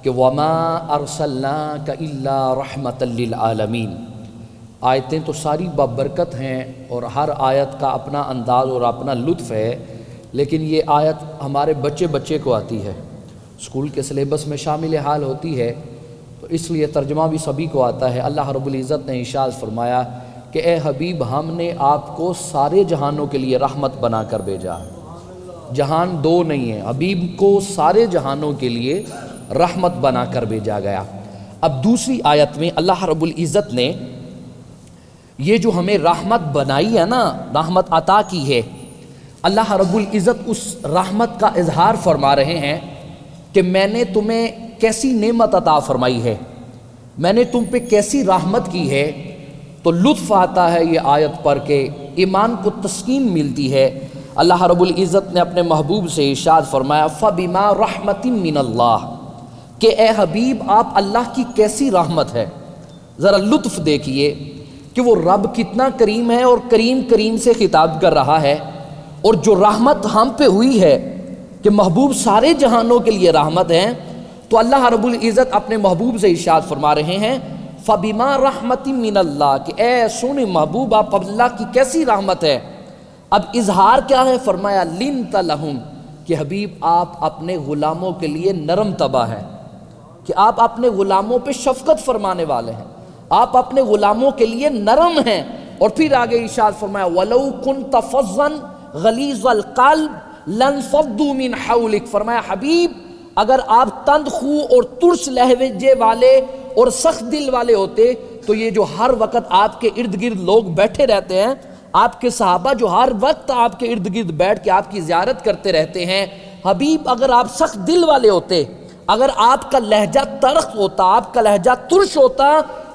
کہ وَمَا أَرْسَلْنَاكَ إِلَّا رَحْمَةً لِلْعَالَمِينَ۔ آیتیں تو ساری بابرکت ہیں اور ہر آیت کا اپنا انداز اور اپنا لطف ہے، لیکن یہ آیت ہمارے بچے کو آتی ہے، اسکول کے سلیبس میں شامل حال ہوتی ہے، تو اس لیے ترجمہ بھی سبھی کو آتا ہے۔ اللہ رب العزت نے ارشاد فرمایا کہ اے حبیب، ہم نے آپ کو سارے جہانوں کے لیے رحمت بنا کر بھیجا۔ جہان دو نہیں ہیں، حبیب کو سارے جہانوں کے لیے رحمت بنا کر بھیجا گیا۔ اب دوسری آیت میں اللہ رب العزت نے یہ جو ہمیں رحمت بنائی ہے نا، رحمت عطا کی ہے، اللہ رب العزت اس رحمت کا اظہار فرما رہے ہیں کہ میں نے تمہیں کیسی نعمت عطا فرمائی ہے، میں نے تم پہ کیسی رحمت کی ہے۔ تو لطف آتا ہے یہ آیت پڑھ کے، ایمان کو تسکین ملتی ہے۔ اللہ رب العزت نے اپنے محبوب سے ارشاد فرمایا فَبِمَا رَحْمَةٍ مِّنَ اللَّهِ، کہ اے حبیب آپ اللہ کی کیسی رحمت ہے۔ ذرا لطف دیکھیے کہ وہ رب کتنا کریم ہے، اور کریم سے خطاب کر رہا ہے، اور جو رحمت ہم پہ ہوئی ہے کہ محبوب سارے جہانوں کے لیے رحمت ہیں، تو اللہ رب العزت اپنے محبوب سے ارشاد فرما رہے ہیں فَبِمَا رَحْمَةٍ مِّنَ اللَّهِ، کہ اے سونے محبوب آپ اللہ کی کیسی رحمت ہے۔ اب اظہار کیا ہے؟ فرمایا لِنْتَ لَهُمْ، کہ حبیب آپ اپنے غلاموں کے لیے نرم طبع ہیں، کہ آپ اپنے غلاموں پہ شفقت فرمانے والے ہیں، آپ اپنے غلاموں کے لیے نرم ہیں۔ اور پھر آگے ارشاد فرمایا وَلَوْ كُنْتَ فَظًّا غَلِيظَ الْقَلْبِ لَانفَضُّوا مِنْ حَوْلِكَ، فرمایا حبیب اگر آپ تند خو اور ترس لہجے والے اور سخت دل والے ہوتے تو یہ جو ہر وقت آپ کے ارد گرد لوگ بیٹھے رہتے ہیں، آپ کے صحابہ جو ہر وقت آپ کے ارد گرد بیٹھ کے آپ کی زیارت کرتے رہتے ہیں، حبیب اگر آپ سخت دل والے ہوتے، اگر آپ کا لہجہ تلخ ہوتا، آپ کا لہجہ ترش ہوتا،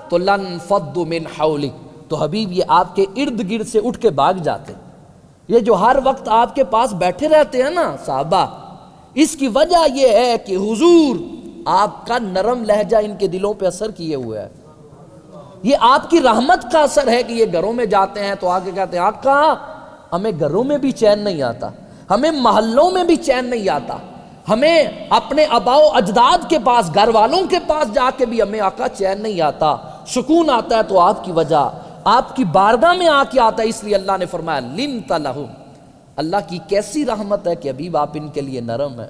تو لَانفَضُّوا مِنْ حَوْلِكَ، تو حبیب یہ آپ کے ارد گرد سے اٹھ کے بھاگ جاتے۔ یہ جو ہر وقت آپ کے پاس بیٹھے رہتے ہیں نا صحابہ، اس کی وجہ یہ ہے کہ حضور آپ کا نرم لہجہ ان کے دلوں پہ اثر کیے ہوئے ہے۔ یہ آپ کی رحمت کا اثر ہے کہ یہ گھروں میں جاتے ہیں تو آگے کہتے ہیں آقا ہمیں گھروں میں بھی چین نہیں آتا، ہمیں محلوں میں بھی چین نہیں آتا، ہمیں اپنے آباء و اجداد کے پاس، گھر والوں کے پاس جا کے بھی ہمیں آقا چین نہیں آتا، سکون آتا ہے تو آپ کی وجہ، آپ کی بارگاہ میں آ کے آتا ہے۔ اس لیے اللہ نے فرمایا لِنْتَ لَهُمْ، اللہ کی کیسی رحمت ہے کہ حبیب آپ ان کے لیے نرم ہے،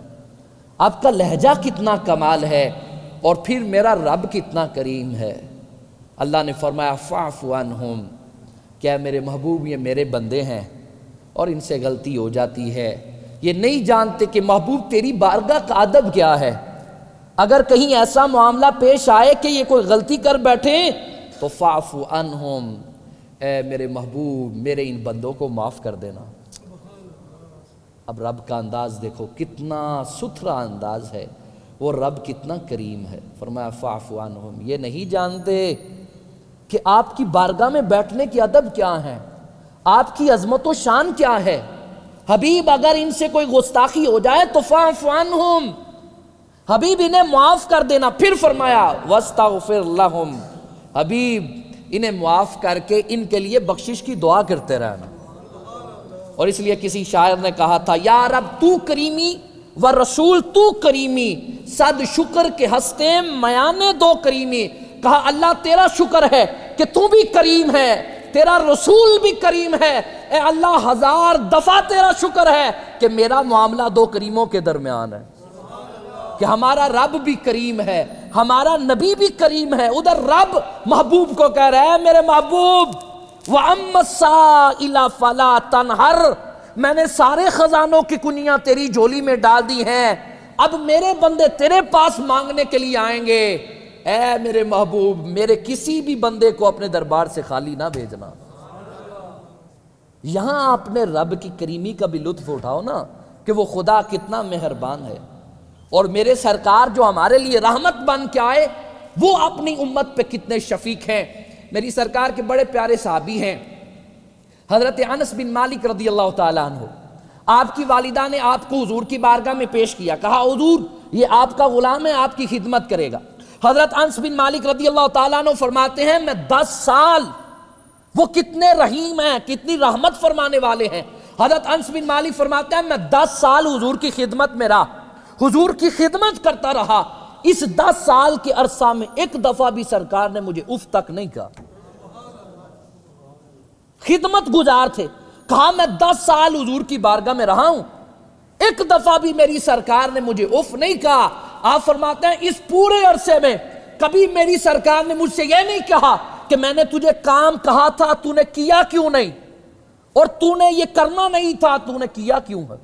آپ کا لہجہ کتنا کمال ہے، اور پھر میرا رب کتنا کریم ہے۔ اللہ نے فرمایا فَاعْفُ عَنْهُمْ، کیا میرے محبوب یہ میرے بندے ہیں اور ان سے غلطی ہو جاتی ہے، یہ نہیں جانتے کہ محبوب تیری بارگاہ کا ادب کیا ہے۔ اگر کہیں ایسا معاملہ پیش آئے کہ یہ کوئی غلطی کر بیٹھے تو فَاعْفُ عَنْهُمْ، اے میرے محبوب میرے ان بندوں کو معاف کر دینا۔ اب رب کا انداز دیکھو کتنا ستھرا انداز ہے، وہ رب کتنا کریم ہے۔ فرمایا فَاعْفُ عَنْهُمْ، یہ نہیں جانتے کہ آپ کی بارگاہ میں بیٹھنے کی ادب کیا ہے، آپ کی عظمت و شان کیا ہے۔ حبیب اگر ان سے کوئی گستاخی ہو جائے تو فَاعْفُ عَنْهُمْ، حبیب انہیں معاف کر دینا۔ پھر فرمایا وَاسْتَغْفِرْ لَهُمْ، حبیب انہیں معاف کر کے ان کے لیے بخشش کی دعا کرتے رہنا۔ اور اس لیے کسی شاعر نے کہا تھا یا رب تو کریمی و رسول تو کریمی، صد شکر کے ہستے میانے دو کریمی، کہا اللہ تیرا شکر ہے کہ تو بھی کریم ہے، تیرا رسول بھی کریم ہے، اے اللہ ہزار دفعہ تیرا شکر ہے کہ میرا معاملہ دو کریموں کے درمیان ہے، کہ ہمارا رب بھی کریم ہے، ہمارا نبی بھی کریم ہے۔ ادھر رب محبوب کو کہہ رہا ہے میرے محبوب وَأَمَّا السَّائِلَ فَلَا تَنْهَرْ، میں نے سارے خزانوں کی کنیاں تیری جھولی میں ڈال دی ہیں، اب میرے بندے تیرے پاس مانگنے کے لیے آئیں گے، اے میرے محبوب میرے کسی بھی بندے کو اپنے دربار سے خالی نہ بھیجنا۔ یہاں اپنے رب کی کریمی کا بھی لطف اٹھاؤ نا کہ وہ خدا کتنا مہربان ہے، اور میرے سرکار جو ہمارے لیے رحمت بن کے آئے وہ اپنی امت پہ کتنے شفیق ہیں۔ میری سرکار کے بڑے پیارے صحابی ہیں حضرت انس بن مالک رضی اللہ تعالیٰ عنہ، آپ کی والدہ نے آپ کو حضور کی بارگاہ میں پیش کیا، کہا حضور یہ آپ کا غلام ہے، آپ کی خدمت کرے گا۔ حضرت انس بن مالک رضی اللہ تعالیٰ عنہ فرماتے ہیں میں 10 سال، وہ کتنے رحیم ہیں، کتنی رحمت فرمانے والے ہیں۔ حضرت انس بن مالک فرماتے ہیں میں 10 سال حضور کی خدمت میں رہا، حضور کی خدمت کرتا رہا، اس 10 سال کے عرصہ میں ایک دفعہ بھی سرکار نے مجھے اف تک نہیں کہا. خدمت گزار تھے. کہا میں 10 سال حضور کی بارگاہ میں رہا ہوں, ایک دفعہ بھی میری سرکار نے مجھے اف نہیں کہا. آپ فرماتے ہیں اس پورے عرصے میں کبھی میری سرکار نے مجھ سے یہ نہیں کہا کہ میں نے تجھے کام کہا تھا تو نے کیا کیوں نہیں, اور تو نے یہ کرنا نہیں تھا تو نے کیا کیوں ہے.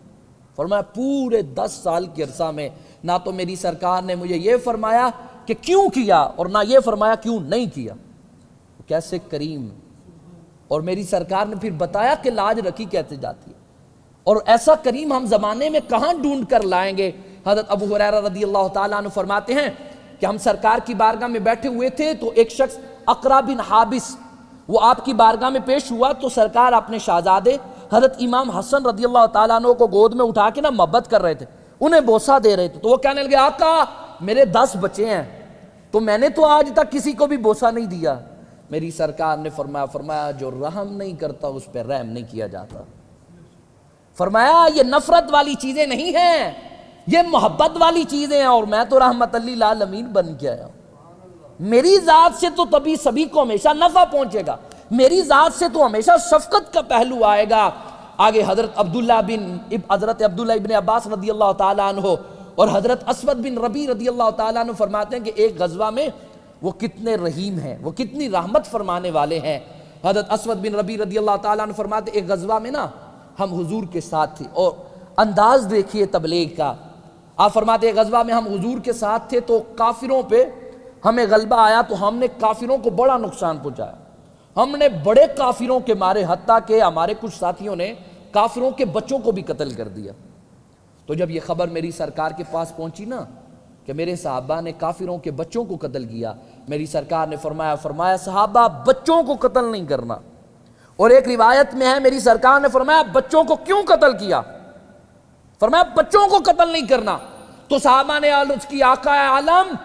فرمایا پورے 10 سال کے عرصہ میں نہ تو میری سرکار نے مجھے یہ فرمایا کہ کیوں کیا, اور نہ یہ فرمایا کیوں نہیں کیا. کیسے کریم. اور میری سرکار نے پھر بتایا کہ لاج رکھی کیسے جاتی ہے. اور ایسا کریم ہم زمانے میں کہاں ڈھونڈ کر لائیں گے. حضرت ابو ہریرہ رضی اللہ تعالیٰ عنہ فرماتے ہیں کہ ہم سرکار کی بارگاہ میں بیٹھے ہوئے تھے تو ایک شخص اقرا بن حابس وہ آپ کی بارگاہ میں پیش ہوا. تو سرکار اپنے شہزادے حضرت امام حسن رضی اللہ تعالیٰ عنہ کو گود میں اٹھا کے محبت کر رہے تھے, انہیں بوسہ دے رہے تھے. تو وہ کہنے لگے آقا میرے 10 بچے ہیں تو میں نے تو آج تک کسی کو بھی بوسہ نہیں دیا. میری سرکار نے فرمایا جو رحم نہیں کرتا اس پہ رحم نہیں کیا جاتا. فرمایا یہ نفرت والی چیزیں نہیں ہیں, یہ محبت والی چیزیں ہیں, اور میں تو رحمت للعالمین بن کے آیا ہوں. میری ذات سے تو تبھی سبھی کو ہمیشہ نفع پہنچے گا, میری ذات سے تو ہمیشہ شفقت کا پہلو آئے گا. آگے حضرت عبداللہ ابن عباس رضی اللہ تعالیٰ عنہ اور حضرت اسود بن ربیع رضی اللہ تعالیٰ عنہ فرماتے ہیں کہ ایک غزوہ میں وہ کتنے رحیم ہیں, وہ کتنی رحمت فرمانے والے ہیں. حضرت اسود بن ربیع رضی اللہ تعالیٰ عنہ فرماتے ایک غزوہ میں نا ہم حضور کے ساتھ تھے, اور انداز دیکھیے تبلیغ کا. آپ فرماتے ایک غزوہ میں ہم حضور کے ساتھ تھے تو کافروں پہ ہمیں غلبہ آیا تو ہم نے کافروں کو بڑا نقصان پہنچایا. ہم نے بڑے کافروں کے مارے, حتیٰ کہ ہمارے کچھ ساتھیوں نے کافروں کے بچوں کو بھی قتل کر دیا. تو جب یہ خبر میری سرکار کے پاس پہنچی نا کہ میرے صحابہ نے کافروں کے بچوں کو قتل کیا, میری سرکار نے فرمایا صحابہ بچوں کو قتل نہیں کرنا. اور ایک روایت میں ہے میری سرکار نے فرمایا بچوں کو کیوں قتل کیا, فرمایا بچوں کو قتل نہیں کرنا. تو صحابہ نے عرض کی آقا عالم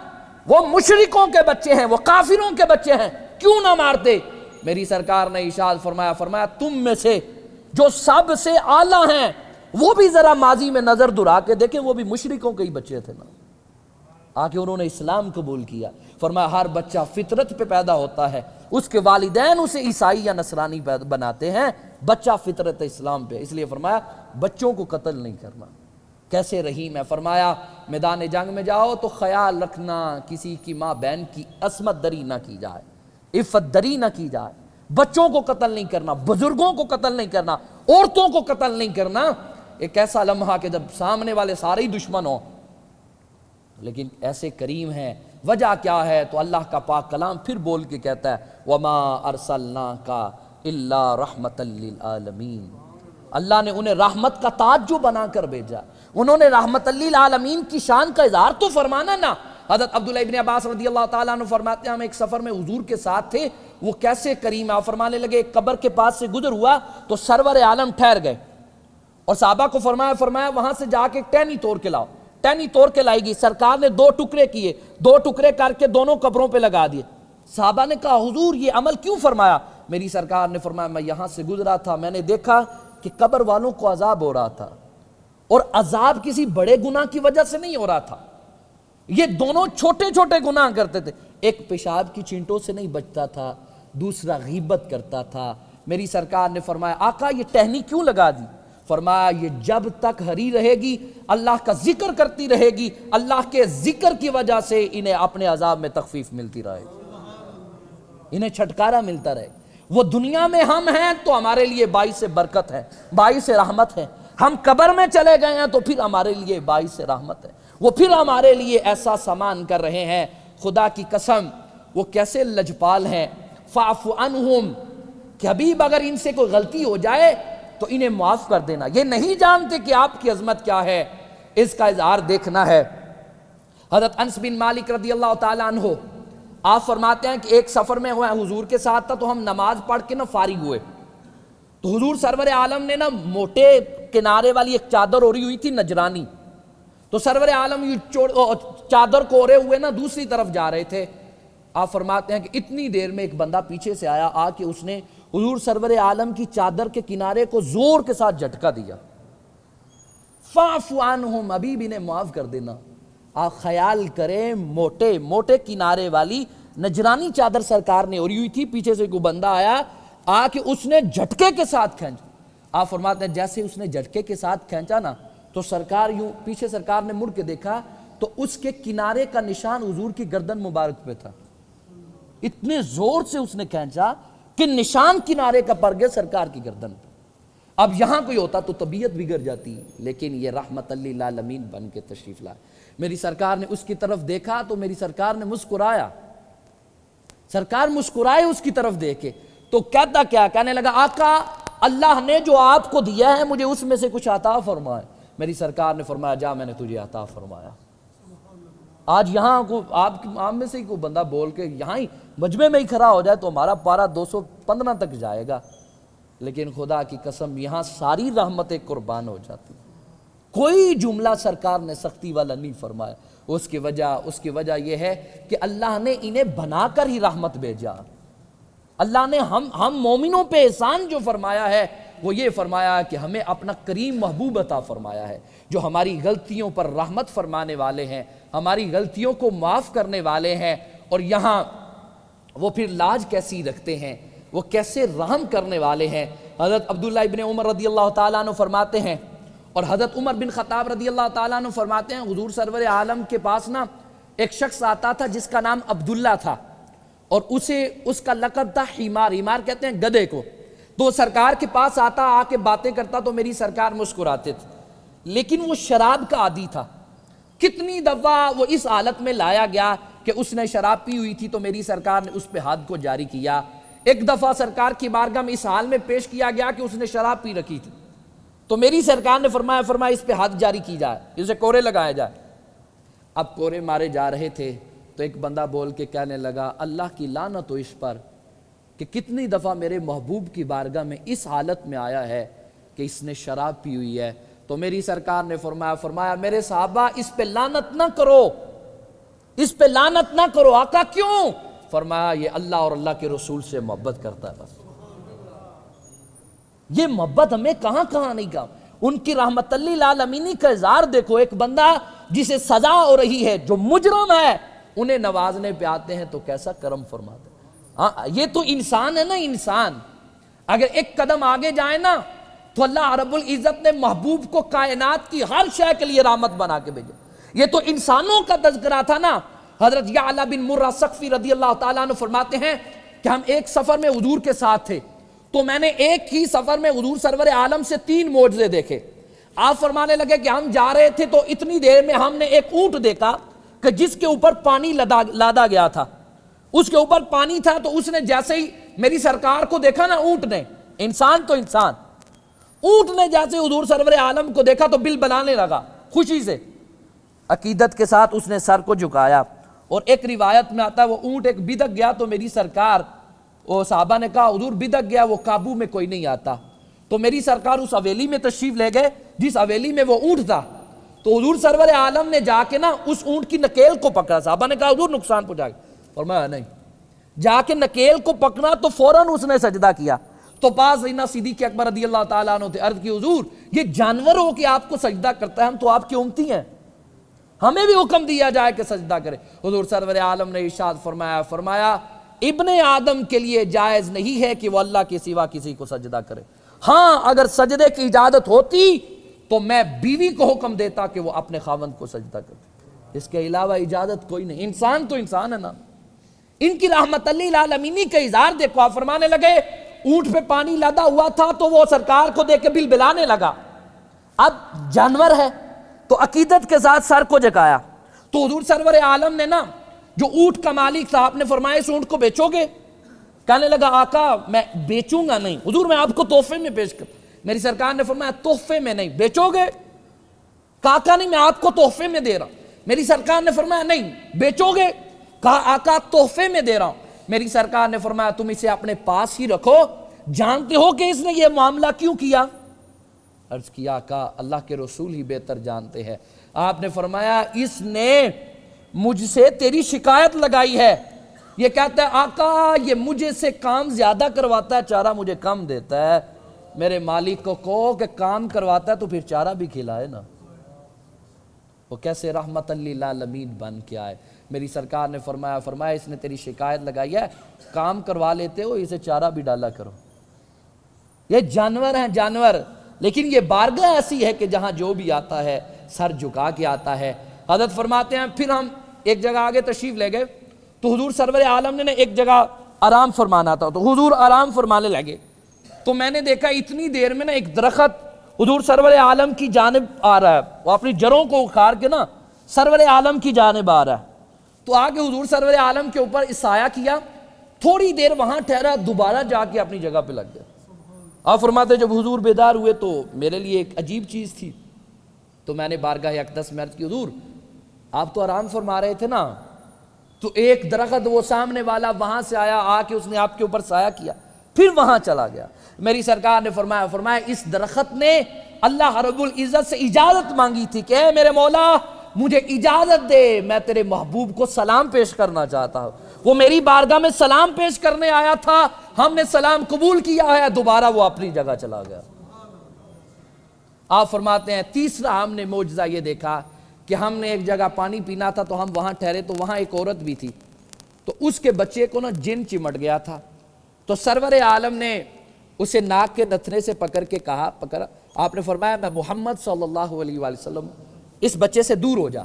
وہ مشرکوں کے بچے ہیں, وہ کافروں کے بچے ہیں, کیوں نہ مارتے. میری سرکار نے ارشاد فرمایا تم میں سے جو سب سے اعلیٰ ہیں وہ بھی ذرا ماضی میں نظر دہرا کے دیکھیں, وہ بھی مشرکوں کے ہی بچے تھے نا. آکے انہوں نے اسلام قبول کیا. فرمایا ہر بچہ فطرت پہ پیدا ہوتا ہے, اس کے والدین اسے عیسائی یا نصرانی بناتے ہیں, بچہ فطرت اسلام پہ, اس لیے فرمایا بچوں کو قتل نہیں کرنا. کیسے رحیم ہے. فرمایا میدان جنگ میں جاؤ تو خیال رکھنا کسی کی ماں بہن کی عصمت دری نہ کی جائے, عفت دری نہ کی جائے. بچوں کو قتل نہیں کرنا, بزرگوں کو قتل نہیں کرنا, عورتوں کو قتل نہیں کرنا. ایک ایسا لمحہ کہ جب سامنے والے سارے ہی دشمن ہوں, لیکن ایسے کریم ہیں. وجہ کیا ہے تو اللہ کا پاک کلام پھر بول کے کہتا ہے وَمَا أَرْسَلْنَاكَ إِلَّا رَحْمَةً لِّلْعَالَمِينَ. اللہ نے انہیں رحمت کا تاج جو بنا کر بھیجا, انہوں نے رحمت للعالمین کی شان کا اظہار تو فرمانا نا. حضرت عبداللہ ابن عباس رضی اللہ تعالیٰ عنہ فرماتے ہیں ہم ایک سفر میں حضور کے ساتھ تھے, وہ کیسے کریم ہے. فرمانے لگے ایک قبر کے پاس سے گزر ہوا تو سرور عالم ٹھہر گئے, اور صحابہ کو فرمایا وہاں سے جا کے ٹہنی توڑ کے لاؤ. ٹہنی توڑ کے لائی گئی. سرکار نے 2 ٹکڑے کیے, 2 ٹکڑے کر کے دونوں قبروں پہ لگا دیے. صحابہ نے کہا حضور یہ عمل کیوں فرمایا. میری سرکار نے فرمایا میں یہاں سے گزرا تھا, میں نے دیکھا کہ قبر والوں کو عذاب ہو رہا تھا, اور عذاب کسی بڑے گناہ کی وجہ سے نہیں ہو رہا تھا. یہ دونوں چھوٹے چھوٹے گناہ کرتے تھے. ایک پیشاب کی چینٹوں سے نہیں بچتا تھا, دوسرا غیبت کرتا تھا. میری سرکار نے فرمایا آقا یہ ٹہنی کیوں لگا دی. فرمایا یہ جب تک ہری رہے گی, اللہ کا ذکر کرتی رہے گی, اللہ کے ذکر کی وجہ سے انہیں اپنے عذاب میں تخفیف ملتی رہے گی, انہیں چھٹکارا ملتا رہے. وہ دنیا میں ہم ہیں تو ہمارے لیے باعث برکت ہے, باعث رحمت ہے. ہم قبر میں چلے گئے ہیں تو پھر ہمارے لیے باعث رحمت ہے, وہ پھر ہمارے لیے ایسا سامان کر رہے ہیں. خدا کی قسم وہ کیسے لجپال ہیں. فاعف عنہم, کہ حبیب اگر ان سے کوئی غلطی ہو جائے تو انہیں معاف کر دینا. یہ نہیں جانتے کہ آپ کی عظمت کیا ہے, اس کا اظہار دیکھنا ہے. حضرت انس بن مالک رضی اللہ تعالیٰ عنہ آپ فرماتے ہیں کہ ایک سفر میں ہوا حضور کے ساتھ تھا, تو ہم نماز پڑھ کے نا فارغ ہوئے تو حضور سرور عالم نے نا موٹے کنارے والی ایک چادر اوڑھی ہوئی تھی نجرانی, تو سرور عالم چادر کو اوڑھے ہوئے نا دوسری طرف جا رہے تھے. آپ فرماتے ہیں کہ اتنی دیر میں ایک بندہ پیچھے سے آیا, آ کے اس نے حضور سرور عالم کی چادر کے کنارے کو زور کے ساتھ جھٹکا دیا. فاعف عنہم, حبیب انہیں معاف کر دینا. آپ خیال کریں موٹے موٹے کنارے والی نجرانی چادر سرکار نے اوڑھی ہوئی تھی، پیچھے سے کوئی بندہ آیا آ کے اس نے جھٹکے کے ساتھ کھینچا. آپ فرماتے ہیں جیسے اس نے جھٹکے کے ساتھ کھینچا نا تو سرکار یوں پیچھے سرکار نے مڑ کے دیکھا تو اس کے کنارے کا نشان حضور کی گردن مبارک پہ تھا. اتنے زور سے اس نے کھینچا کہ نشان کنارے کا پڑ گیا سرکار کی گردن پہ. اب یہاں کوئی ہوتا تو طبیعت بگڑ جاتی، لیکن یہ رحمت للعالمین بن کے تشریف لائے. میری سرکار نے اس کی طرف دیکھا تو میری سرکار نے مسکرایا. سرکار مسکرائے اس کی طرف دیکھے تو کہتا کیا، کہنے لگا آقا اللہ نے جو آپ کو دیا ہے مجھے اس میں سے کچھ عطا فرمائے. میری سرکار نے فرمایا جا میں نے تجھے عطا فرمایا. آج یہاں کو آپ کی عام میں سے ہی کوئی بندہ بول کے یہاں ہی مجمع میں ہی کھڑا ہو جائے تو ہمارا پارہ 215 تک جائے گا، لیکن خدا کی قسم یہاں ساری رحمتیں قربان ہو جاتی. کوئی جملہ سرکار نے سختی والا نہیں فرمایا. اس کی وجہ یہ ہے کہ اللہ نے انہیں بنا کر ہی رحمت بھیجا. اللہ نے ہم مومنوں پہ احسان جو فرمایا ہے وہ یہ فرمایا کہ ہمیں اپنا کریم محبوب عطا فرمایا ہے جو ہماری غلطیوں پر رحمت فرمانے والے ہیں، ہماری غلطیوں کو معاف کرنے والے ہیں. اور یہاں وہ پھر لاج کیسی رکھتے ہیں، وہ کیسے رحم کرنے والے ہیں. حضرت عبداللہ ابن عمر رضی اللہ تعالیٰ عنہ فرماتے ہیں اور حضرت عمر بن خطاب رضی اللہ تعالیٰ عنہ فرماتے ہیں حضور سرور عالم کے پاس نا ایک شخص آتا تھا جس کا نام عبداللہ تھا اور اس کا لقب تھا حمار. حمار کہتے ہیں گدھے کو. تو سرکار کے پاس آتا، آ کے باتیں کرتا تو میری سرکار مسکراتے تھے، لیکن وہ شراب کا عادی تھا. کتنی دفعہ وہ اس حالت میں لایا گیا کہ اس نے شراب پی ہوئی تھی تو میری سرکار نے اس پہ حد کو جاری کیا. ایک دفعہ سرکار کی بارگاہ میں اس حال میں پیش کیا گیا کہ اس نے شراب پی رکھی تھی تو میری سرکار نے فرمایا اس پہ حد جاری کی جائے، اسے کورے لگایا جائے. اب کورے مارے جا رہے تھے تو ایک بندہ بول کے کہنے لگا اللہ کی لعنت ہو اس پر کہ کتنی دفعہ میرے محبوب کی بارگاہ میں اس حالت میں آیا ہے کہ اس نے شراب پی ہوئی ہے. تو میری سرکار نے فرمایا میرے صحابہ اس پہ لعنت نہ کرو، اس پہ لعنت نہ کرو. آقا کیوں؟ فرمایا یہ اللہ اور اللہ کے رسول سے محبت کرتا ہے. بس یہ محبت ہمیں کہاں نہیں کہا. ان کی رحمت للعالمین کا اظہار دیکھو. ایک بندہ جسے سزا ہو رہی ہے، جو مجرم ہے، انہیں نوازنے پہ آتے ہیں تو کیسا کرم فرماتے ہیں. ہاں یہ تو انسان ہے نا. انسان اگر ایک قدم آگے جائے نا تو اللہ رب العزت نے محبوب کو کائنات کی ہر شے کے لیے رحمت بنا کے بھیجا. یہ تو انسانوں کا تذکرہ تھا نا. حضرت یعلا بن مرہ ثقفی رضی اللہ تعالیٰ عنہ فرماتے ہیں کہ ہم ایک سفر میں حضور کے ساتھ تھے تو میں نے ایک ہی سفر میں حضور سرور عالم سے 3 معجزے دیکھے. آپ فرمانے لگے کہ ہم جا رہے تھے تو اتنی دیر میں ہم نے ایک اونٹ دیکھا کہ جس کے اوپر پانی لادا گیا تھا. اس کے اوپر پانی تھا تو اس نے جیسے ہی میری سرکار کو دیکھا نا، اونٹ نے، انسان تو انسان، اونٹ نے جیسے حضور سرور عالم کو دیکھا تو بل بلانے لگا خوشی سے. عقیدت کے ساتھ اس نے سر کو جھکایا. اور ایک روایت میں آتا ہے وہ اونٹ ایک بدک گیا تو میری سرکار، وہ صحابہ نے کہا حضور بدک گیا، وہ قابو میں کوئی نہیں آتا. تو میری سرکار اس حویلی میں تشریف لے گئے جس حویلی میں وہ اونٹ تھا. تو حضور سرور عالم نے جا کے نا اس اونٹ کی نکیل کو پکڑا. صحابہ نے کہا حضور نقصان پہنچا گیا. فرمایا نہیں. جا کے نکیل کو پکڑا تو فوراً اس نے سجدہ کیا. تو پاس سیدنا صدیق اکبر رضی اللہ تعالیٰ عنہ نے عرض کی حضور یہ جانور ہو کہ آپ کو سجدہ کرتا ہے، ہم تو آپ کی امتی ہیں، ہمیں بھی حکم دیا جائے کہ سجدہ کرے. حضور سرور عالم نے ارشاد فرمایا ابن آدم کے لیے جائز نہیں ہے کہ وہ اللہ کے سوا کسی کو سجدہ کرے. ہاں اگر سجدے کی اجازت ہوتی تو میں بیوی کو حکم دیتا کہ وہ اپنے خاوند کو سجدہ کرے، اس کے علاوہ اجازت کوئی نہیں. انسان تو انسان ہے نا. ان کی رحمت للعالمین کا اظہار دیکھو. آپ فرمانے لگے اونٹ پہ پانی لادا ہوا تھا تو وہ سرکار کو دیکھ کے بل بلانے لگا. اب جانور ہے تو عقیدت کے ساتھ سر کو جھکایا. تو حضور سرور عالم نے نا جو اونٹ کا مالک تھا، آپ نے فرمایا اس اونٹ کو بیچو گے؟ کہنے لگا آقا میں بیچوں گا نہیں، حضور میں آپ کو تحفے میں پیش کر. میری سرکار نے فرمایا تحفے میں نہیں، بیچو گے؟ کہا آقا نہیں میں آپ کو تحفے میں دے رہا ہوں. میری سرکار نے فرمایا نہیں، بیچو گے؟ کہا آقا تحفے میں دے رہا ہوں. میری سرکار نے فرمایا تم اسے اپنے پاس ہی رکھو، جانتے ہو کہ اس نے یہ معاملہ کیوں کیا؟ عرض کیا آقا اللہ کے رسول ہی بہتر جانتے ہیں. آپ نے فرمایا اس نے مجھ سے تیری شکایت لگائی ہے. یہ کہتا ہے آقا یہ مجھے سے کام زیادہ کرواتا ہے، چارہ مجھے کم دیتا ہے. میرے مالک کو کہو کہ کام کرواتا ہے تو پھر چارہ بھی کھلائے نا. وہ کیسے رحمت للعالمین بن کے آئے۔ میری سرکار نے فرمایا اس نے تیری شکایت لگائی ہے، کام کروا لیتے ہو، اسے چارہ بھی ڈالا کرو۔ یہ جانور ہیں جانور، لیکن یہ بارگاہ ایسی ہے کہ جہاں جو بھی آتا ہے سر جھکا کے آتا ہے۔ حضرت فرماتے ہیں پھر ہم ایک جگہ آگے تشریف لے گئے تو حضور سرور عالم نے ایک جگہ آرام فرمانا تھا، تو حضور آرام فرمانے لگے تو میں نے دیکھا اتنی دیر میں نا ایک درخت حضور سرور عالم کی جانب آ رہا ہے، وہ اپنی جڑوں کو اکھاڑ کے نا سرور عالم کی جانب آ رہا ہے۔ تو آگے حضور سرور عالم کے اوپر سایہ کیا، تھوڑی دیر وہاں ٹھہرا، دوبارہ جا کے اپنی جگہ پہ لگ گیا۔ آپ فرماتے جب حضور بیدار ہوئے تو میرے لیے ایک عجیب چیز تھی، تو میں نے بارگاہ اقدس میں عرض کی حضور آپ تو آرام فرما رہے تھے نا، تو ایک درخت وہ سامنے والا وہاں سے آیا، آ کے اس نے آپ کے اوپر سایہ کیا، پھر وہاں چلا گیا۔ میری سرکار نے فرمایا اس درخت نے اللہ رب العزت سے اجازت مانگی تھی کہ اے میرے مولا مجھے اجازت دے، میں تیرے محبوب کو سلام پیش کرنا چاہتا ہوں۔ وہ میری بارگاہ میں سلام پیش کرنے آیا تھا، ہم نے سلام قبول کیا ہے، دوبارہ وہ اپنی جگہ چلا گیا۔ آپ فرماتے ہیں تیسرا ہم نے معجزہ یہ دیکھا کہ ہم نے ایک جگہ پانی پینا تھا تو ہم وہاں ٹھہرے، تو وہاں ایک عورت بھی تھی، تو اس کے بچے کو نا جن چمٹ گیا تھا، تو سرور عالم نے اسے ناک کے نتھنے سے پکڑا، آپ نے فرمایا میں محمد صلی اللہ علیہ وآلہ وسلم، اس بچے سے دور ہو جا۔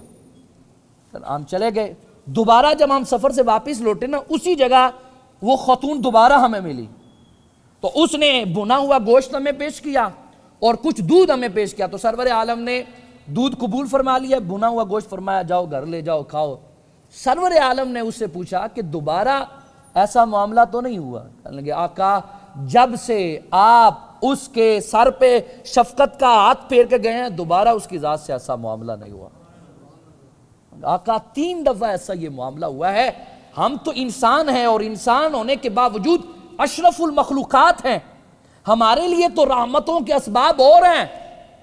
ہم چلے گئے، دوبارہ جب ہم سفر سے واپس لوٹے نا اسی جگہ وہ خاتون دوبارہ ہمیں ملی، تو اس نے بنا ہوا گوشت ہمیں پیش کیا اور کچھ دودھ ہمیں پیش کیا، تو سرور عالم نے دودھ قبول فرما لیا، بنا ہوا گوشت فرمایا جاؤ گھر لے جاؤ کھاؤ۔ سرور عالم نے اس سے پوچھا کہ دوبارہ ایسا معاملہ تو نہیں ہوا؟ کہنے لگے آقا جب سے آپ اس کے سر پہ شفقت کا ہاتھ پھیر کے گئے ہیں دوبارہ اس کی ذات سے ایسا معاملہ نہیں ہوا۔ آقا 3 دفعہ ایسا یہ معاملہ ہوا ہے۔ ہم تو انسان ہیں اور انسان ہونے کے باوجود اشرف المخلوقات ہیں، ہمارے لیے تو رحمتوں کے اسباب اور ہیں،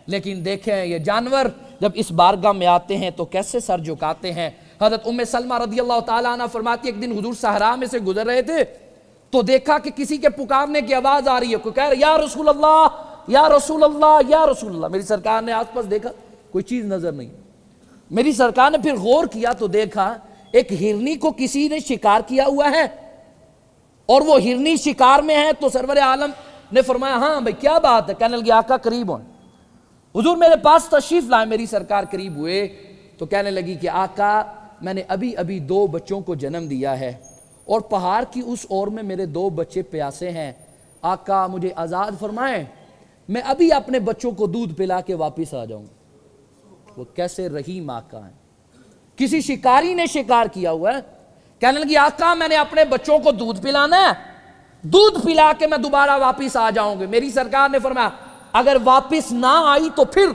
لیکن دیکھیں یہ جانور جب اس بارگاہ میں آتے ہیں تو کیسے سر جھکاتے ہیں۔ حضرت ام سلمہ رضی اللہ تعالیٰ عنہ فرماتی ایک دن حضور صحرا میں سے گزر رہے تھے تو دیکھا کہ کسی کے پکارنے کی آواز آ رہی ہے، کوئی کہہ رہا یا رسول اللہ یا رسول اللہ یا رسول اللہ۔ میری سرکار نے آس پاس دیکھا کوئی چیز نظر نہیں، میری سرکار نے پھر غور کیا تو دیکھا ایک ہرنی کو کسی نے شکار کیا ہوا ہے اور وہ ہرنی شکار میں ہے۔ تو سرور عالم نے فرمایا ہاں بھائی کیا بات ہے؟ کہنے لگے آقا قریب ہوں، حضور میرے پاس تشریف لائے۔ میری سرکار قریب ہوئے تو کہنے لگی کہ آقا میں نے ابھی 2 بچوں کو جنم دیا ہے اور پہاڑ کی اس اور میں میرے 2 بچے پیاسے ہیں، آقا مجھے آزاد فرمائیں، میں ابھی اپنے بچوں کو دودھ پلا کے واپس آ جاؤں۔ وہ کیسے رحیم آقا ہیں، کسی شکاری نے شکار کیا ہوا ہے، کہنے لگی آقا میں نے اپنے بچوں کو دودھ پلانا ہے، دودھ پلا کے میں دوبارہ واپس آ جاؤں گی۔ میری سرکار نے فرمایا اگر واپس نہ آئی تو پھر؟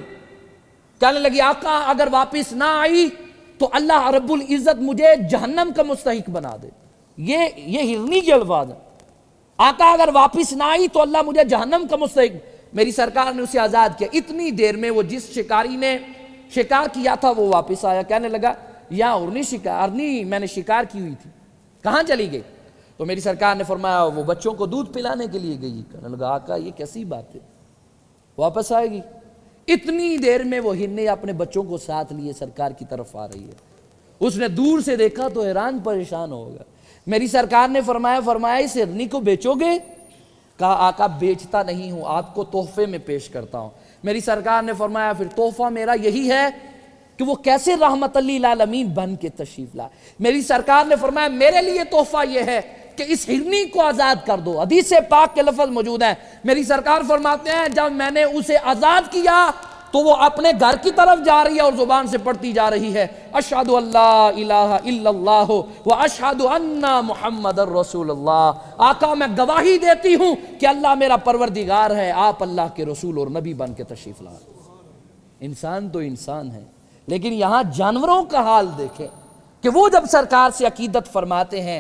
کہنے لگی آقا اگر واپس نہ آئی تو اللہ رب العزت مجھے جہنم کا مستحق بنا دے۔ یہ ہرنی کے الفاظ ہیں، آقا اگر واپس نہ آئی تو اللہ مجھے جہنم کا مستحق۔ میری سرکار نے اسے آزاد کیا۔ اتنی دیر میں وہ جس شکاری نے شکار کیا تھا وہ واپس آیا، کہنے لگا یا ارنی میں نے شکار کی ہوئی تھی، کہاں چلی گئی؟ تو میری سرکار نے فرمایا وہ بچوں کو دودھ پلانے کے لیے گئی۔ کہنے لگا آقا یہ کیسی بات ہے، واپس آئے گی؟ اتنی دیر میں وہ ہرنی اپنے بچوں کو ساتھ لیے سرکار کی طرف آ رہی ہے۔ اس نے دور سے دیکھا تو حیران پریشان ہو گیا۔ میری سرکار نے فرمایا اس ہرنی کو بیچو گے؟ کہا آقا بیچتا نہیں ہوں، آپ کو تحفے میں پیش کرتا ہوں۔ میری سرکار نے فرمایا پھر تحفہ میرا یہی ہے کہ وہ کیسے رحمت للعالمین بن کے تشریف لائے۔ میری سرکار نے فرمایا میرے لیے تحفہ یہ ہے کہ اس ہرنی کو آزاد کر دو۔ حدیث پاک کے لفظ موجود ہیں، میری سرکار فرماتے ہیں جب میں نے اسے آزاد کیا تو وہ اپنے گھر کی طرف جا رہی ہے اور زبان سے پڑھتی جا رہی ہے اشہد ان لا الہ الا اللہ و اشہد ان محمد الرسول اللہ۔ آقا میں گواہی دیتی ہوں کہ اللہ میرا پروردگار ہے، آپ اللہ کے رسول اور نبی بن کے تشریف لائے۔ انسان تو انسان ہے، لیکن یہاں جانوروں کا حال دیکھیں کہ وہ جب سرکار سے عقیدت فرماتے ہیں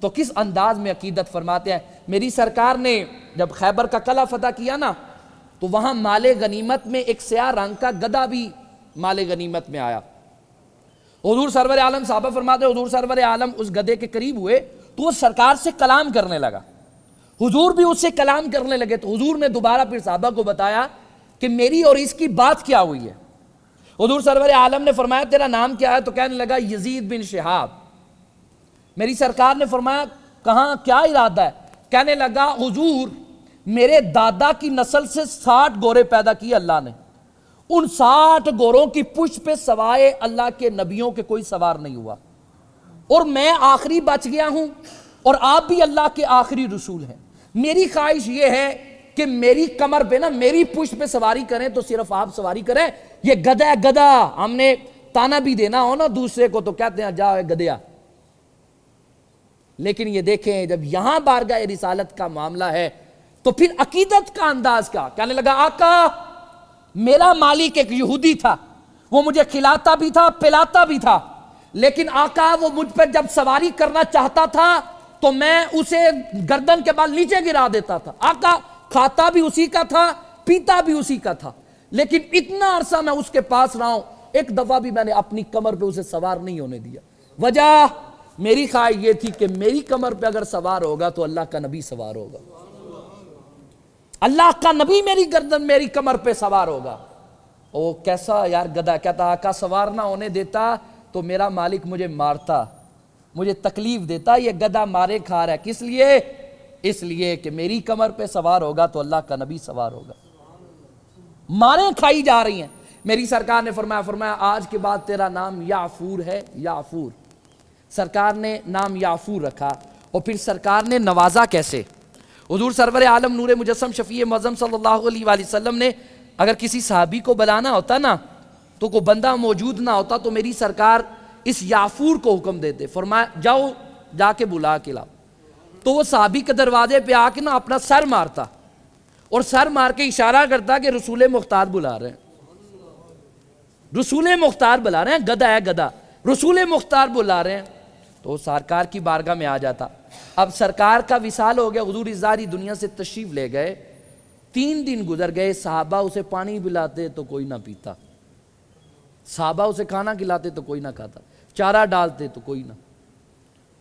تو کس انداز میں عقیدت فرماتے ہیں۔ میری سرکار نے جب خیبر کا قلعہ فتح کیا نا تو وہاں مال غنیمت میں ایک سیاہ رنگ کا گدھا بھی مال غنیمت میں آیا۔ حضور سرور عالم صحابہ فرماتے ہیں حضور سرور عالم اس گدھے کے قریب ہوئے تو وہ سرکار سے کلام کرنے لگا، حضور بھی اس سے کلام کرنے لگے۔ تو حضور نے دوبارہ پھر صحابہ کو بتایا کہ میری اور اس کی بات کیا ہوئی ہے۔ حضور سرور عالم نے فرمایا تیرا نام کیا ہے؟ تو کہنے لگا یزید بن شہاب۔ میری سرکار نے فرمایا کہاں کیا ارادہ ہے؟ کہنے لگا حضور میرے دادا کی نسل سے 60 گورے پیدا کیے اللہ نے، ان 60 گوروں کی پشت پہ سوائے اللہ کے نبیوں کے کوئی سوار نہیں ہوا، اور میں آخری بچ گیا ہوں، اور آپ بھی اللہ کے آخری رسول ہیں۔ میری خواہش یہ ہے کہ میری کمر پہ نا میری پشت پہ سواری کریں تو صرف آپ سواری کریں۔ یہ گدھا ہے گدھا، ہم نے تانا بھی دینا ہو نا دوسرے کو تو کہتے ہیں جاؤ گدھیا۔ لیکن یہ دیکھیں جب یہاں بارگاہ رسالت کا معاملہ ہے تو پھر عقیدت کا انداز کیا؟ کہنے لگا آقا میرا مالک ایک یہودی تھا، وہ مجھے کھلاتا بھی تھا پلاتا بھی تھا، لیکن آقا وہ مجھ پر جب سواری کرنا چاہتا تھا تو میں اسے گردن کے بال نیچے گرا دیتا تھا۔ آقا کھاتا بھی اسی کا تھا پیتا بھی اسی کا تھا، لیکن اتنا عرصہ میں اس کے پاس رہا ہوں، ایک دفعہ بھی میں نے اپنی کمر پہ اسے سوار نہیں ہونے دیا۔ وجہ میری خواہش یہ تھی کہ میری کمر پہ اگر سوار ہوگا تو اللہ کا نبی سوار ہوگا، اللہ کا نبی میری گردن میری کمر پہ سوار ہوگا۔ وہ کیسا یار گدھا، کہتا آقا سوار نہ ہونے دیتا تو میرا مالک مجھے مارتا، مجھے تکلیف دیتا، یہ گدھا مارے کھا رہا ہے، کس لیے؟ اس لیے کہ میری کمر پہ سوار ہوگا تو اللہ کا نبی سوار ہوگا۔ ماریں کھائی جا رہی ہیں۔ میری سرکار نے فرمایا آج کے بعد تیرا نام یعفور ہے، یعفور۔ سرکار نے نام یعفور رکھا، اور پھر سرکار نے نوازا کیسے؟ حضور سرور عالم نور مجسم شفیع معظم صلی اللہ علیہ وآلہ وسلم نے اگر کسی صحابی کو بلانا ہوتا نا تو کوئی بندہ موجود نہ ہوتا تو میری سرکار اس یعفور کو حکم دیتے، فرمایا جاؤ جا کے بلا کے لاؤ۔ تو وہ صحابی کے دروازے پہ آ کے نا اپنا سر مارتا اور سر مار کے اشارہ کرتا کہ رسول مختار بلا رہے ہیں، رسول مختار بلا رہے ہیں، گدھا ہے گدھا، رسول مختار بلا رہے ہیں۔ تو وہ سرکار کی بارگاہ میں آ جاتا۔ اب سرکار کا وصال ہو گیا، حضور اس ظاہری دنیا سے تشریف لے گئے، 3 دن گزر گئے، صحابہ اسے پانی پلاتے تو کوئی نہ پیتا، صحابہ اسے کھانا کھلاتے تو کوئی نہ کھاتا، چارہ ڈالتے تو کوئی نہ،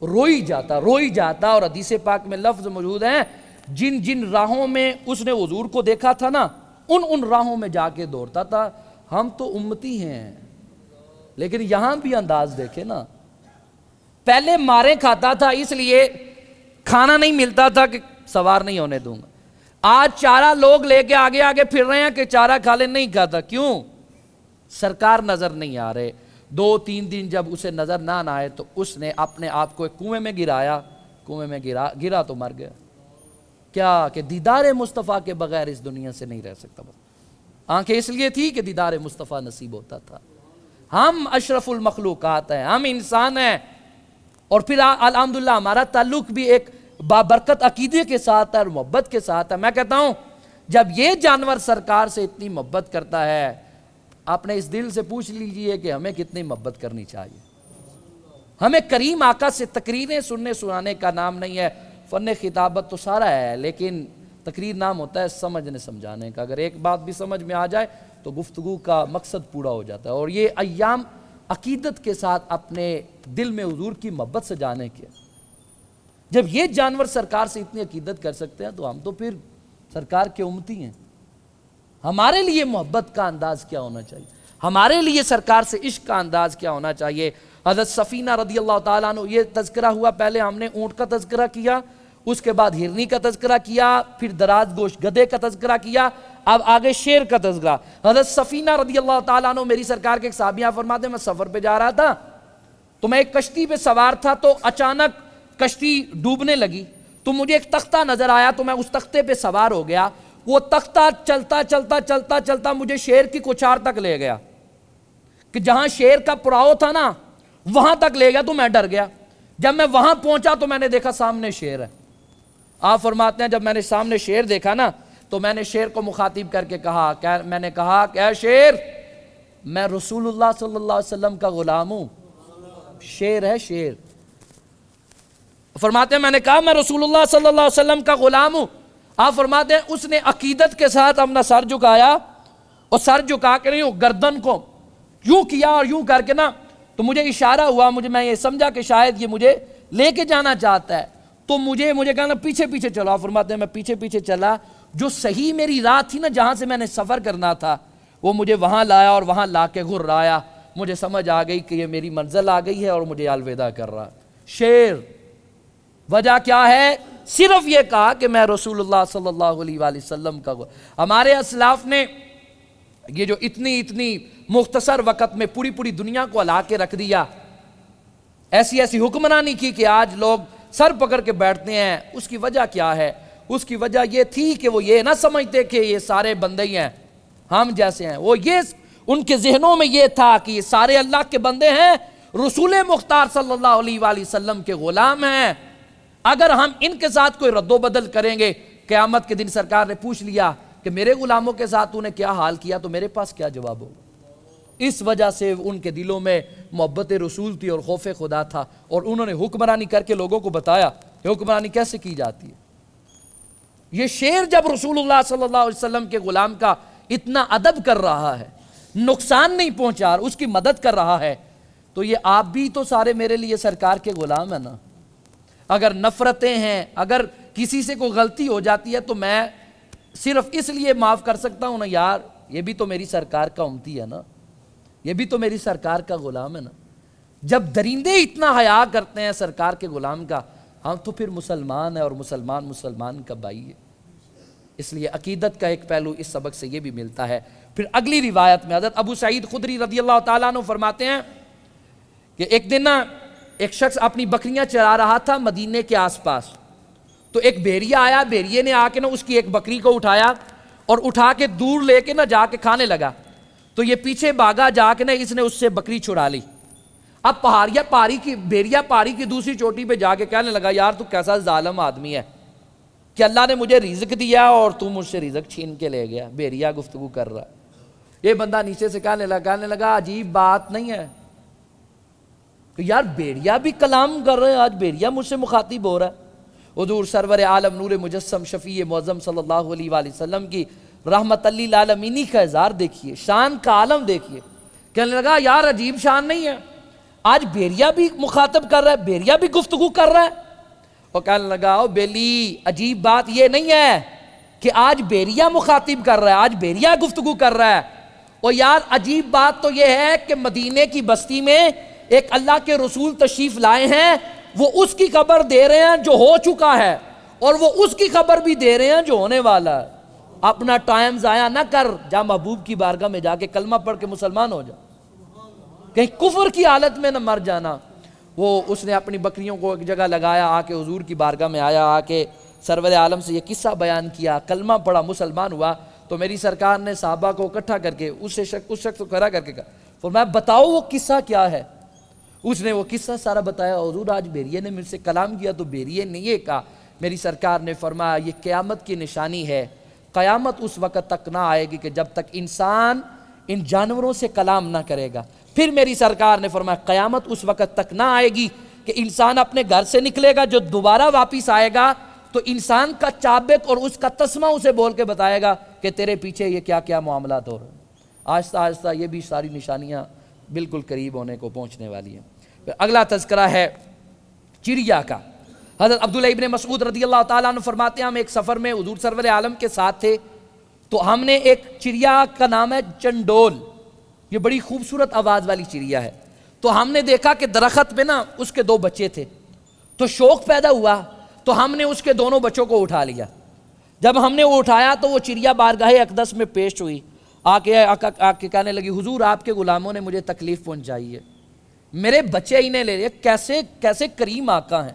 روئی جاتا۔ اور حدیث پاک میں لفظ موجود ہیں جن جن راہوں میں اس نے حضور کو دیکھا تھا نا ان راہوں میں جا کے دوڑتا تھا۔ ہم تو امتی ہیں، لیکن یہاں بھی انداز دیکھے نا، پہلے مارے کھاتا تھا اس لیے کھانا نہیں ملتا تھا کہ سوار نہیں ہونے دوں گا، آج چارہ لوگ لے کے آگے آگے پھر رہے ہیں کہ چارہ کھا لے، نہیں کھاتا، کیوں؟ سرکار نظر نہیں آ رہے۔ 2-3 دن جب اسے نظر نہ آئے تو اس نے اپنے آپ کو ایک کنویں میں گرایا، کنویں میں گرا تو مر گیا۔ کیا کہ دیدار مصطفیٰ کے بغیر اس دنیا سے نہیں رہ سکتا۔ بس آنکھیں اس لیے تھی کہ دیدار مصطفیٰ نصیب ہوتا تھا۔ ہم اشرف المخلوقات ہیں، ہم انسان ہیں، اور پھر الحمدللہ ہمارا تعلق بھی ایک بابرکت عقیدے کے ساتھ ہے اور محبت کے ساتھ ہے۔ میں کہتا ہوں جب یہ جانور سرکار سے اتنی محبت کرتا ہے، اپنے اس دل سے پوچھ لیجئے کہ ہمیں کتنی محبت کرنی چاہیے۔ ہمیں کریم آقا سے تقریریں سننے سنانے کا نام نہیں ہے، فن خطابت تو سارا ہے، لیکن تقریر نام ہوتا ہے سمجھنے سمجھانے کا۔ اگر ایک بات بھی سمجھ میں آ جائے تو گفتگو کا مقصد پورا ہو جاتا ہے۔ اور یہ ایام عقیدت کے ساتھ اپنے دل میں حضور کی محبت سے جانے کے، جب یہ جانور سرکار سے اتنی عقیدت کر سکتے ہیں تو ہم تو پھر سرکار کے امتی ہیں۔ ہمارے لیے محبت کا انداز کیا ہونا چاہیے، ہمارے لیے سرکار سے عشق کا انداز کیا ہونا چاہیے۔ حضرت سفینہ رضی اللہ تعالیٰ عنہ، یہ تذکرہ ہوا، پہلے ہم نے اونٹ کا تذکرہ کیا، اس کے بعد ہرنی کا تذکرہ کیا، پھر دراز گوش گدھے کا تذکرہ کیا، اب آگے شیر کا تذکرہ۔ حضرت سفینہ رضی اللہ تعالیٰ عنہ میری سرکار کے ایک صحابیہ فرماتے ہیں میں سفر پہ جا رہا تھا تو میں ایک کشتی پہ سوار تھا، تو اچانک کشتی ڈوبنے لگی تو مجھے ایک تختہ نظر آیا، تو میں اس تختے پہ سوار ہو گیا۔ وہ تختہ چلتا چلتا چلتا چلتا مجھے شیر کی کوچار تک لے گیا، کہ جہاں شیر کا پراؤ تھا نا وہاں تک لے گیا، تو میں ڈر گیا۔ جب میں وہاں پہنچا تو میں نے دیکھا سامنے شیر ہے۔ آپ فرماتے ہیں جب میں نے سامنے شیر دیکھا نا تو میں نے شیر کو مخاطب کر کے کہا، میں نے کہا کہ اے شیر، میں رسول اللہ صلی اللہ علیہ وسلم کا غلام ہوں۔ شیر ہے شیر، فرماتے ہیں میں نے کہا میں رسول اللہ صلی اللہ علیہ وسلم کا غلام ہوں۔ آپ فرماتے ہیں اس نے عقیدت کے ساتھ اپنا سر جھکایا، اور سر جھکا کے نہیں گردن کو یوں کیا اور یوں کر کے نا، تو مجھے اشارہ ہوا، میں یہ سمجھا کہ شاید یہ مجھے لے کے جانا چاہتا ہے، تو مجھے کہنا پیچھے پیچھے چلا۔ فرماتے ہیں میں پیچھے پیچھے چلا، جو صحیح میری راہ تھی نا جہاں سے میں نے سفر کرنا تھا وہ مجھے وہاں لایا اور وہاں لا کے گھرایا، مجھے سمجھ آ گئی کہ یہ میری منزل آ گئی ہے اور مجھے الوداع کر رہا۔ شیر وجہ کیا ہے؟ صرف یہ کہا کہ میں رسول اللہ صلی اللہ علیہ وآلہ وسلم کا ہمارے اسلاف نے یہ جو اتنی مختصر وقت میں پوری دنیا کو ہلا کے رکھ دیا، ایسی حکمرانی کی کہ آج لوگ سر پکڑ کے بیٹھتے ہیں، اس کی وجہ کیا ہے؟ اس کی وجہ یہ تھی کہ وہ یہ نہ سمجھتے کہ یہ سارے بندے ہی ہیں، ہم جیسے ہیں، وہ یہ ان کے ذہنوں میں یہ تھا کہ یہ سارے اللہ کے بندے ہیں، رسول مختار صلی اللہ علیہ وآلہ وسلم کے غلام ہیں، اگر ہم ان کے ساتھ کوئی رد و بدل کریں گے، قیامت کے دن سرکار نے پوچھ لیا کہ میرے غلاموں کے ساتھ تو نے کیا حال کیا، تو میرے پاس کیا جواب ہو؟ اس وجہ سے ان کے دلوں میں محبت رسول تھی اور خوف خدا تھا، اور انہوں نے حکمرانی کر کے لوگوں کو بتایا کہ حکمرانی کیسے کی جاتی ہے۔ یہ شیر جب رسول اللہ صلی اللہ علیہ وسلم کے غلام کا اتنا ادب کر رہا ہے، نقصان نہیں پہنچا، اس کی مدد کر رہا ہے، تو یہ آپ بھی تو سارے میرے لیے سرکار کے غلام ہیں نا۔ اگر نفرتیں ہیں، اگر کسی سے کوئی غلطی ہو جاتی ہے تو میں صرف اس لیے معاف کر سکتا ہوں نا، یار یہ بھی تو میری سرکار کا امتی ہے نا، یہ بھی تو میری سرکار کا غلام ہے نا۔ جب درندے اتنا حیا کرتے ہیں سرکار کے غلام کا، ہم تو پھر مسلمان ہیں، اور مسلمان کا بھائی ہے۔ اس لیے عقیدت کا ایک پہلو اس سبق سے یہ بھی ملتا ہے۔ پھر اگلی روایت میں حضرت ابو سعید خدری رضی اللہ تعالیٰ عنہ فرماتے ہیں کہ ایک دن ایک شخص اپنی بکریاں چرا رہا تھا مدینے کے آس پاس، تو ایک بھیڑیا آیا، بھیڑیے نے آ کے اس کی ایک بکری کو اٹھایا اور اٹھا کے دور لے کے جا کے کھانے لگا، تو یہ پیچھے بھاگا، جا کے اس نے اس سے بکری چھڑا لی۔ اب بھیڑیا پہاڑی کی دوسری چوٹی پہ جا کے کہنے لگا، یار تو کیسا ظالم آدمی ہے کہ اللہ نے مجھے رزق دیا اور تو مجھ سے رزق چھین کے لے گیا۔ بھیڑیا گفتگو کر رہا ہے، یہ بندہ نیچے سے کہنے لگا عجیب بات نہیں ہے کہ یار بھیڑیا بھی کلام کر رہے ہیں، آج بھیڑیا مجھ سے مخاطب ہو رہا ہے۔ حضور سرور عالم نور مجسم شفیع معظم صلی اللہ علیہ وآلہ وسلم کی رحمت للعالمین کا اظہار دیکھیے، شان کا عالم دیکھیے۔ کہنے لگا یار عجیب شان نہیں ہے، آج بھیڑیا بھی مخاطب کر رہا ہے، بھیڑیا بھی گفتگو کر رہا ہے۔ اور کہنے لگا او بیلی، عجیب بات یہ نہیں ہے کہ آج بھیڑیا مخاطب کر رہا ہے، آج بھیڑیا گفتگو کر رہا ہے، اور یار عجیب بات تو یہ ہے کہ مدینے کی بستی میں ایک اللہ کے رسول تشریف لائے ہیں، وہ اس کی خبر دے رہے ہیں جو ہو چکا ہے، اور وہ اس کی خبر بھی دے رہے ہیں جو ہونے والا ہے۔ اپنا ٹائم ضائع نہ کر، جا محبوب کی بارگاہ میں جا کے کلمہ پڑھ کے مسلمان ہو جا، کہیں کفر کی حالت میں نہ مر جانا۔ اس نے اپنی بکریوں کو ایک جگہ لگایا، آ کے حضور کی بارگاہ میں آیا، آ کے سرور عالم سے یہ قصہ بیان کیا، کلمہ پڑھا، مسلمان ہوا، تو میری سرکار نے صحابہ کو اکٹھا کر کے اس شخص کو کھڑا کر کے کہا، فرمایا بتاؤ وہ قصہ کیا ہے؟ اس نے وہ قصہ سارا بتایا، حضور آج بھیڑیے نے مجھ سے کلام کیا تو بھیڑیے نے یہ کہا۔ میری سرکار نے فرمایا یہ قیامت کی نشانی ہے، قیامت اس وقت تک نہ آئے گی کہ جب تک انسان ان جانوروں سے کلام نہ کرے گا۔ پھر میری سرکار نے فرمایا قیامت اس وقت تک نہ آئے گی کہ انسان اپنے گھر سے نکلے گا، جو دوبارہ واپس آئے گا تو انسان کا چابک اور اس کا تسمہ اسے بول کے بتائے گا کہ تیرے پیچھے یہ کیا کیا معاملات ہو رہے ہیں۔ آہستہ آہستہ یہ بھی ساری نشانیاں بالکل قریب ہونے کو پہنچنے والی ہیں۔ پھر اگلا تذکرہ ہے چڑیا کا۔ حضرت عبداللہ ابن مسعود رضی اللہ تعالیٰ عنہ فرماتے ہیں ہم ایک سفر میں حضور سرور عالم کے ساتھ تھے، تو ہم نے ایک چڑیا کا نام ہے چنڈول، یہ بڑی خوبصورت آواز والی چڑیا ہے، تو ہم نے دیکھا کہ درخت پہ اس کے 2 بچے تھے، تو شوق پیدا ہوا تو ہم نے اس کے دونوں بچوں کو اٹھا لیا۔ جب ہم نے وہ اٹھایا تو وہ چڑیا بارگاہ اقدس میں پیش ہوئی، آ کے کہنے لگی حضور آپ کے غلاموں نے مجھے تکلیف پہنچائی ہے، میرے بچے انہیں لے لے۔ کیسے کریم آقا ہیں،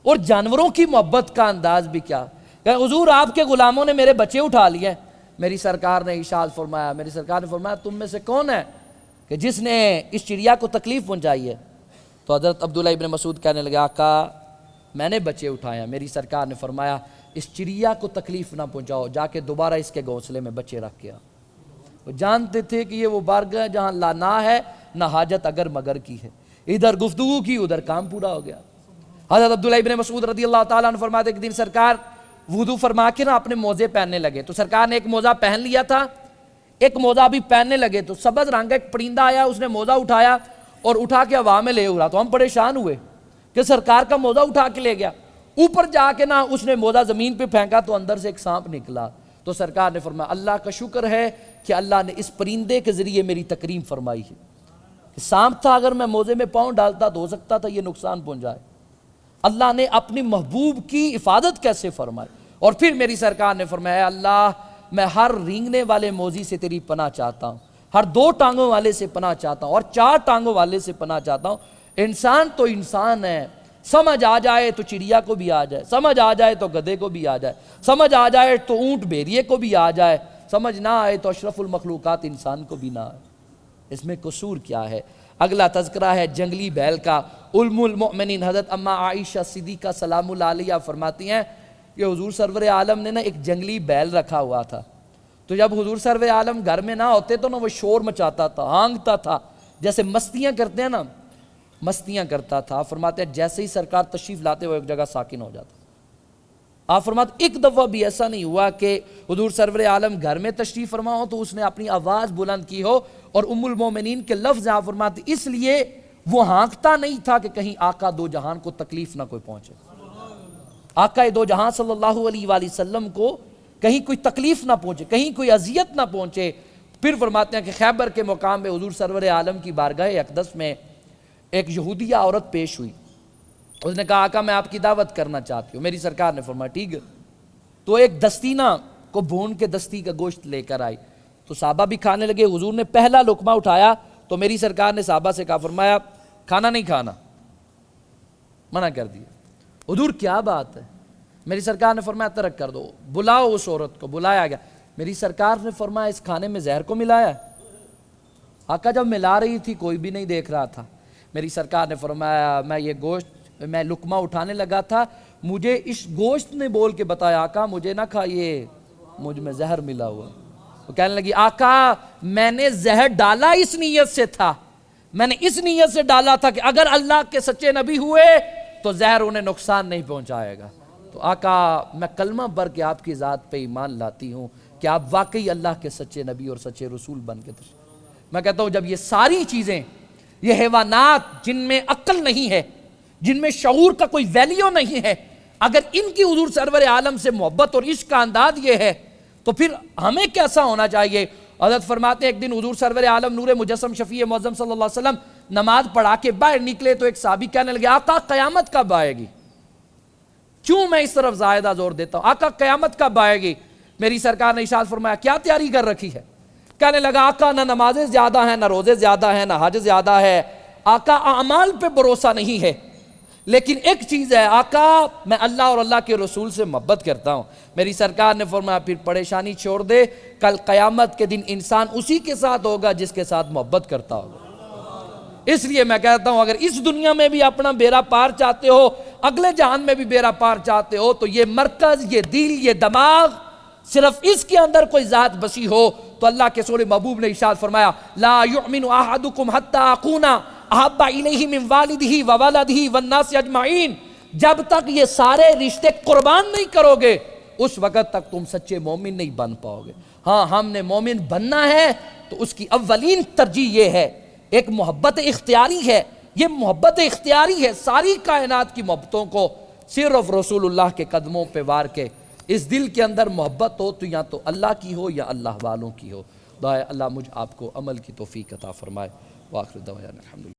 اور جانوروں کی محبت کا انداز بھی کیا کہ حضور آپ کے غلاموں نے میرے بچے اٹھا لیے۔ میری سرکار نے ارشاد فرمایا، میری سرکار نے فرمایا تم میں سے کون ہے کہ جس نے اس چڑیا کو تکلیف پہنچائی ہے؟ تو حضرت عبداللہ ابن مسعود کہنے لگے آقا میں نے بچے اٹھایا۔ میری سرکار نے فرمایا اس چڑیا کو تکلیف نہ پہنچاؤ، جا کے دوبارہ اس کے گھونسلے میں بچے رکھ کے آ۔ وہ جانتے تھے کہ یہ وہ بارگاہ جہاں لا نہ ہے نہ حاجت اگر مگر کی ہے، ادھر گفتگو کی ادھر کام پورا ہو گیا۔ حضرت عبداللہ ابن مسعود رضی اللہ تعالیٰ عنہ فرماتے ایک دن سرکار وضو فرما کے اپنے موزے پہننے لگے، تو سرکار نے ایک موزہ پہن لیا تھا، ایک موزہ بھی پہننے لگے، تو سبز رنگ کا ایک پرندہ آیا، اس نے موزہ اٹھایا اور اٹھا کے ہوا میں لے اڑا، تو ہم پریشان ہوئے کہ سرکار کا موزہ اٹھا کے لے گیا۔ اوپر جا کے اس نے موزہ زمین پہ پھینکا تو اندر سے ایک سانپ نکلا، تو سرکار نے فرمایا اللہ کا شکر ہے کہ اللہ نے اس پرندے کے ذریعے میری تکریم فرمائی ہے. سانپ تھا، اگر میں موزے میں پاؤں ڈالتا تو ہو سکتا تھا یہ نقصان پہنچائے. اللہ نے اپنی محبوب کی حفاظت کیسے فرمائی. اور پھر میری سرکار نے فرمایا اللہ میں ہر رینگنے والے موذی سے تیری پناہ چاہتا ہوں، ہر 2 ٹانگوں والے سے پناہ چاہتا ہوں، اور 4 ٹانگوں والے سے پناہ چاہتا ہوں. انسان تو انسان ہے، سمجھ آ جائے تو چڑیا کو بھی آ جائے، سمجھ آ جائے تو گدھے کو بھی آ جائے، سمجھ آ جائے تو اونٹ بھیڑیے کو بھی آ جائے، سمجھ نہ آئے تو اشرف المخلوقات انسان کو بھی نہ آئے. اس میں قصور کیا ہے؟ اگلا تذکرہ ہے جنگلی بیل کا. ام المؤمنین حضرت اما عائشہ صدیقہ سلام اللہ علیہ فرماتی ہیں کہ حضور سرور عالم نے ایک جنگلی بیل رکھا ہوا تھا. تو جب حضور سرور عالم گھر میں نہ ہوتے تو وہ شور مچاتا تھا، ہانگتا تھا، جیسے مستیاں کرتے ہیں نا، مستیاں کرتا تھا. فرماتے ہیں جیسے ہی سرکار تشریف لاتے ہوئے ایک جگہ ساکن ہو جاتا. آپ فرماتے ایک دفعہ بھی ایسا نہیں ہوا کہ حضور سرور عالم گھر میں تشریف فرما ہو تو اس نے اپنی آواز بلند کی ہو. اور ام المومنین کے لفظ آپ فرماتے اس لیے وہ ہانکتا نہیں تھا کہ کہیں آقا 2 جہان کو تکلیف نہ کوئی پہنچے. آقا 2 جہان صلی اللہ علیہ وآلہ وسلم کو کہیں کوئی تکلیف نہ پہنچے، کہیں کوئی اذیت نہ پہنچے. پھر فرماتے ہیں کہ خیبر کے مقام پہ حضور سرور عالم کی بارگاہ اقدس میں ایک یہودیہ عورت پیش ہوئی. اس نے کہا آقا میں آپ کی دعوت کرنا چاہتی ہوں. میری سرکار نے فرمایا ٹھیک ہے. تو ایک دستینہ کو بھون کے دستی کا گوشت لے کر آئی. تو صحابہ بھی کھانے لگے. حضور نے پہلا لقمہ اٹھایا تو میری سرکار نے صحابہ سے کہا، فرمایا کھانا نہیں کھانا، منع کر دیا. حضور کیا بات ہے؟ میری سرکار نے فرمایا ترک کر دو، بلاؤ اس عورت کو. بلایا گیا. میری سرکار نے فرمایا اس کھانے میں زہر کو ملایا. آقا جب ملا رہی تھی کوئی بھی نہیں دیکھ رہا تھا. میری سرکار نے فرمایا میں یہ گوشت میں لقمہ اٹھانے لگا تھا، مجھے اس گوشت نے بول کے بتایا آقا مجھے نہ کھائیے، مجھ میں زہر ملا ہوا. وہ کہنے لگی آقا میں نے زہر ڈالا اس نیت سے تھا، میں نے اس نیت سے ڈالا تھا کہ اگر اللہ کے سچے نبی ہوئے تو زہر انہیں نقصان نہیں پہنچائے گا. تو آقا میں کلمہ بھر کے آپ کی ذات پہ ایمان لاتی ہوں کہ آپ واقعی اللہ کے سچے نبی اور سچے رسول بن کے تشریف. میں کہتا ہوں جب یہ ساری چیزیں، یہ حیوانات جن میں عقل نہیں ہے، جن میں شعور کا کوئی ویلیو نہیں ہے، اگر ان کی حضور سرور عالم سے محبت اور عشق کا انداز یہ ہے تو پھر ہمیں کیسا ہونا چاہیے. حضرت فرماتے ہیں ایک دن حضور سرور عالم نور مجسم شفیع معظم صلی اللہ علیہ وسلم نماز پڑھا کے باہر نکلے تو ایک صحابی کہنے لگے آقا قیامت کب آئے گی؟ کیوں میں اس طرف زائدہ زور دیتا ہوں؟ آقا قیامت کب آئے گی؟ میری سرکار نے ارشاد فرمایا کیا تیاری کر رکھی ہے؟ کہنے لگا آقا نہ نمازیں زیادہ ہیں، نہ روزے زیادہ ہیں، نہ حج زیادہ ہے. آقا اعمال پہ بھروسہ نہیں ہے، لیکن ایک چیز ہے آقا میں اللہ اور اللہ کے رسول سے محبت کرتا ہوں. میری سرکار نے فرمایا پھر پریشانی چھوڑ دے، کل قیامت کے دن انسان اسی کے ساتھ ہوگا جس کے ساتھ محبت کرتا ہوگا. اس لیے میں کہتا ہوں اگر اس دنیا میں بھی اپنا بیڑا پار چاہتے ہو، اگلے جہان میں بھی بیڑا پار چاہتے ہو، تو یہ مرکز، یہ دل، یہ دماغ، صرف اس کے اندر کوئی ذات بسی ہو تو اللہ کے رسول محبوب نے ارشاد فرمایا لا یؤمن احدکم حتی اکون احب الیہ من والدہ وولدہ والناس اجمعین. جب تک یہ سارے رشتے قربان نہیں کرو گے اس وقت تک تم سچے مومن نہیں بن پاؤ گے. ہاں ہم نے مومن بننا ہے تو اس کی اولین ترجیح یہ ہے، ایک محبت اختیاری ہے. یہ محبت اختیاری ہے. ساری کائنات کی محبتوں کو صرف رسول اللہ کے قدموں پہ وار کے اس دل کے اندر محبت ہو تو یا تو اللہ کی ہو یا اللہ والوں کی ہو. دعائے اللہ مجھ آپ کو عمل کی توفیق عطا فرمائے. وآخر دعوانا الحمدللہ.